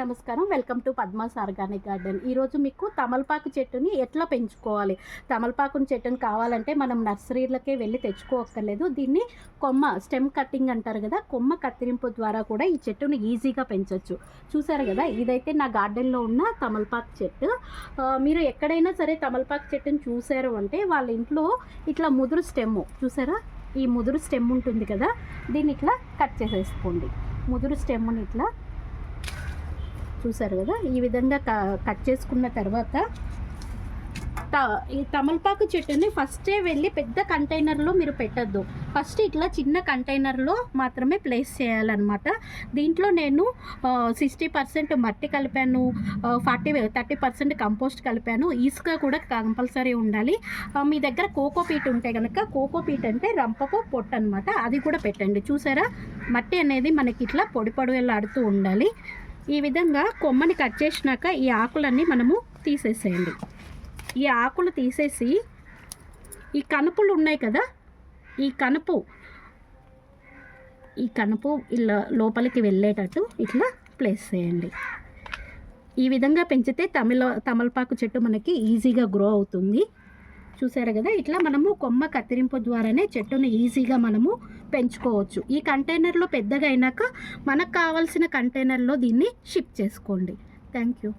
నమస్కారం. Welcome to Padma's organic garden. ఈరోజు మీకు తమలపాకు చెట్టుని ఎట్లా పెంచుకోవాలి, తమలపాకు చెట్టుని కావాలంటే మనం నర్సరీలకే వెళ్ళి తెచ్చుకోక్కర్లేదు. దీన్ని స్టెమ్ కట్టింగ్ అంటారు కదా, కొమ్మ కత్తిరింపు ద్వారా కూడా ఈ చెట్టుని ఈజీగా పెంచవచ్చు. చూసారు కదా, ఇదైతే నా గార్డెన్లో ఉన్న తమలపాకు చెట్టు. మీరు ఎక్కడైనా సరే తమలపాకు చెట్టుని చూసారు అంటే వాళ్ళ ఇంట్లో ఇట్లా ముదురు స్టెమ్ చూసారా, ఈ ముదురు స్టెమ్ ఉంటుంది కదా, దీన్ని ఇట్లా కట్ చేసేసుకోండి. ముదురు స్టెమ్ని ఇట్లా చూసారు కదా, ఈ విధంగా కట్ చేసుకున్న తర్వాత ఈ తమలపాకు చెట్టుని ఫస్టే వెళ్ళి పెద్ద కంటైనర్లో మీరు పెట్టద్దు. ఫస్ట్ ఇట్లా చిన్న కంటైనర్లో మాత్రమే ప్లేస్ చేయాలన్నమాట. దీంట్లో నేను 60% మట్టి కలిపాను, 30% కంపోస్ట్ కలిపాను. ఇసుక కూడా కంపల్సరీ ఉండాలి. మీ దగ్గర కోకోపీట్ ఉంటే కనుక, కోకోపీట్ అంటే రంపపు పొట్టు అనమాట, అది కూడా పెట్టండి. చూసారా, మట్టి అనేది మనకి ఇట్లా పొడి పొడిలాడుతూ ఉండాలి. ఈ విధంగా కొమ్మని కట్ చేసినాక ఈ ఆకులన్నీ మనము తీసేసేయండి. ఈ ఆకులు తీసేసి ఈ కనుపులు ఉన్నాయి కదా, ఈ కనుపు ఇలా లోపలికి వెళ్ళేటట్టు ఇట్లా ప్లేస్ చేయండి. ఈ విధంగా పెంచితే తమలపాకు చెట్టు మనకి ఈజీగా గ్రో అవుతుంది. చూసారు కదా, ఇట్లా మనము కొమ్మ కత్తిరింపు ద్వారానే చెట్టును ఈజీగా మనము పెంచుకోవచ్చు. ఈ కంటైనర్లో పెద్దగా అయినాక మనకు కావాల్సిన కంటైనర్లో దీన్ని షిఫ్ట్ చేసుకోండి. Thank you.